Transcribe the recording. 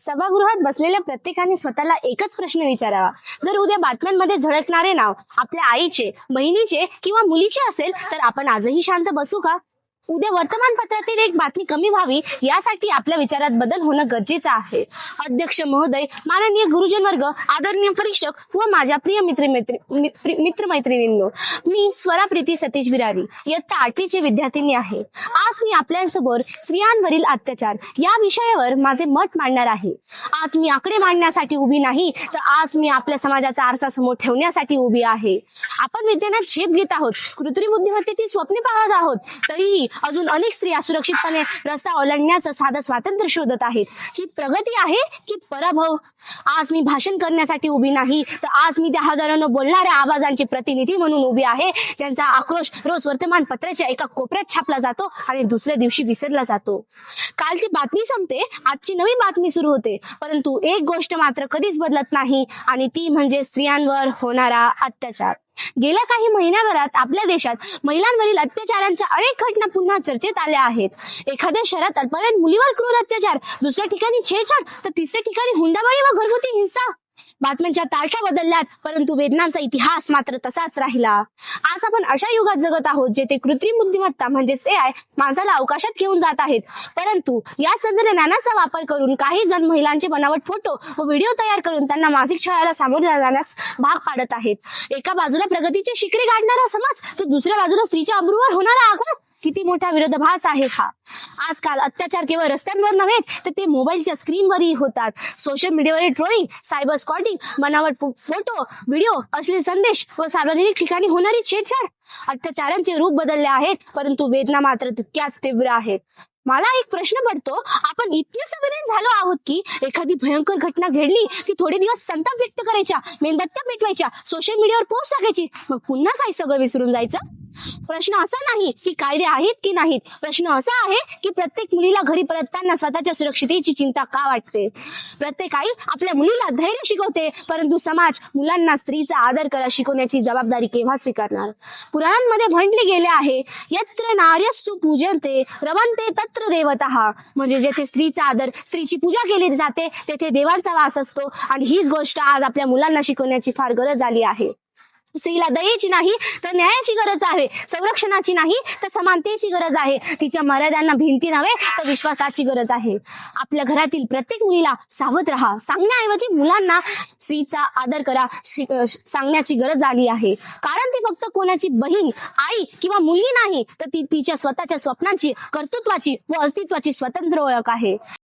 सभागृहात बसलेल्या प्रत्येकाने स्वतःला एकच प्रश्न विचारावा. जर उद्या बातम्यांमध्ये झळकणारे नाव आपल्या आईचे, बहिणीचे किंवा मुलीचे असेल तर आपण आजही शांत बसू का? उद्या वर्तमानपत्रातील एक बातमी कमी व्हावी यासाठी आपल्या विचारात बदल होणं गरजेचं आहे. अध्यक्ष महोदय, माननीय गुरुजन वर्ग, आदरणीय परीक्षक व माझ्या प्रिय मित्रमैत्रिणींनो, मी स्वरा प्रीती सतीश बिरारी इयत्ता 8वीचे विद्यार्थिनी आहे. आज मी आपल्यासमोर स्त्रियांवरील अत्याचार या विषयावर माझे मत मांडणार आहे. आज मी आकडे मांडण्यासाठी उभी नाही, तर आज मी आपल्या समाजाचा आरसा समोर ठेवण्यासाठी उभी आहे. आपण विज्ञानात झेप घेत आहोत, कृत्रिम बुद्धिमत्तेची स्वप्ने पाहत आहोत, तरीही अजून अनेक स्त्रिया सुरक्षितपणे रस्ता ओलांडण्याचं साधं स्वातंत्र्य शोधत आहेत. ही प्रगती आहे की पराभव? आज मी भाषण करण्यासाठी उभी नाही, तर आज मी त्या हजारांनो बोलणाऱ्या आवाजांचे प्रतिनिधी म्हणून उभी आहे, ज्यांचा आक्रोश रोज वर्तमानपत्राच्या एका कोपऱ्यात छापला जातो आणि दुसऱ्या दिवशी विसरला जातो. कालची बातमी संपते, आजची नवी बातमी सुरू होते, परंतु एक गोष्ट मात्र कधीच बदलत नाही आणि ती म्हणजे स्त्रियांवर होणारा अत्याचार. गेल्या काही महिन्याभरात आपल्या देशात महिलांवरील अत्याचारांच्या अनेक घटना पुन्हा चर्चेत आल्या आहेत. एखाद्या शहरात अल्पवयीन मुलीवर क्रूर अत्याचार, दुसऱ्या ठिकाणी छेडछाड, तर तिसऱ्या ठिकाणी हुंडाबळी व घरगुती हिंसा. बातम्यांच्या तारखा बदलल्यात, परंतु वेदनांचा इतिहास मात्र तसाच राहिला. आज आपण अशा युगात जगत आहोत जेथे कृत्रिम बुद्धिमत्ता म्हणजेच AI माणसाला अवकाशात घेऊन जात आहेत. परंतु या तंत्रज्ञानाचा वापर करून काही जण महिलांचे बनावट फोटो व व्हिडिओ तयार करून त्यांना मानसिक छळाला सामोरे जाण्यास भाग पाडत आहेत. एका बाजूला प्रगतीचे शिखरे गाठणारा समाज, तर दुसऱ्या बाजूला स्त्रीच्या अब्रूवर होणारा आघात. किती मोठा विरोधाभास आहे हा. आजकाल अत्याचार केवळ रस्त्यांवर नव्हे, तर ते मोबाईलच्या स्क्रीनवरही होतात. सोशल मीडियावरील ट्रोलिंग, सायबर स्टॉकिंग, बनावट फोटो, व्हिडिओ, अश्लील संदेश व सार्वजनिक ठिकाणी होणारी छेडछाड. अत्याचारांचे रूप बदलले आहेत, परंतु वेदना मात्र तितक्याच तीव्र आहेत. मला एक प्रश्न पडतो, आपण इतके संवेदनशील झालो आहोत की एखादी भयंकर घटना घडली की थोडे दिवस संताप व्यक्त करायच्या, मेणबत्त्या पेटवायच्या, सोशल मीडियावर पोस्ट टाकायची, मग पुन्हा काही सगळं विसरून जायचं. प्रश्न असा नाही की कायदे आहेत की नाहीत, प्रश्न असा आहे की प्रत्येक मुलीला घरी परतताना स्वतःच्या सुरक्षिततेची चिंता का वाटते. प्रत्येक आई आपल्या मुलीला धैर्य शिकवते, परंतु समाज मुलांना स्त्रीचा आदर करा शिकवण्याची जबाबदारी केव्हा स्वीकारणार. पुराणांमध्ये म्हटले गेले आहे, यत्र नार्यस्तु पूजन्ते रमन्ते तत्र देवतः, म्हणजे जेथे स्त्रीचा आदर, स्त्रीची पूजा केली जाते, तेथे देवांचा वास असतो. आणि हीच गोष्ट आज आपल्या मुलांना शिकवण्याची फार गरज आली आहे. स्त्रीला दयेची नाही तर न्यायाची गरज आहे, संरक्षणाची नाही तर समानतेची गरज आहे, तिच्या मर्यादांना भिंती नव्हे तर विश्वासाची गरज आहे. आपल्या घरातील प्रत्येक मुलीला सावध राहा सांगण्याऐवजी मुलांना स्त्रीचा आदर करा सांगण्याची गरज आली आहे. कारण ती फक्त कोणाची बहीण, आई किंवा मुलगी नाही, तर ती तिच्या स्वतःच्या स्वप्नांची, कर्तृत्वाची व अस्तित्वाची स्वतंत्र ओळख आहे.